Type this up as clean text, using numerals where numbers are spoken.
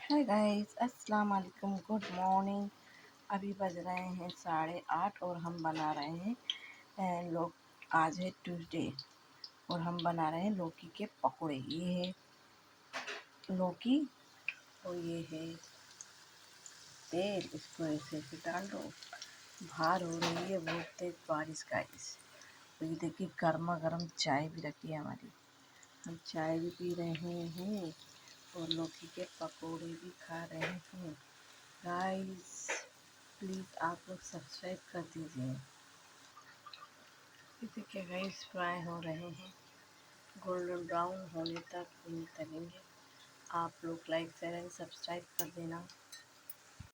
Hi guys, अस्सलाम वालेकुम, good morning. अभी बज रहे हैं 8:30 और हम बना रहे हैं लोग। आज है ट्यूसडे और हम बना रहे हैं लौकी के पकोड़े। ये है लौकी और ये है तेल। इसको ऐसे ऐसे डाल दो। बाहर हो रही है बहुत तेज बारिश गाइस। तो ये देखिए गर्मा गर्म चाय भी रखी है हमारी। हम चाय भी पी रहे हैं और लौकी के पकोड़े भी खा रहे हैं गाइस। प्लीज़ आप लोग सब्सक्राइब कर दीजिए। ये देखिए गाइस, फ्राई हो रहे हैं, गोल्डन ब्राउन होने तक इन्हें तलेंगे। आप लोग लाइक शेयर एंड सब्सक्राइब कर देना।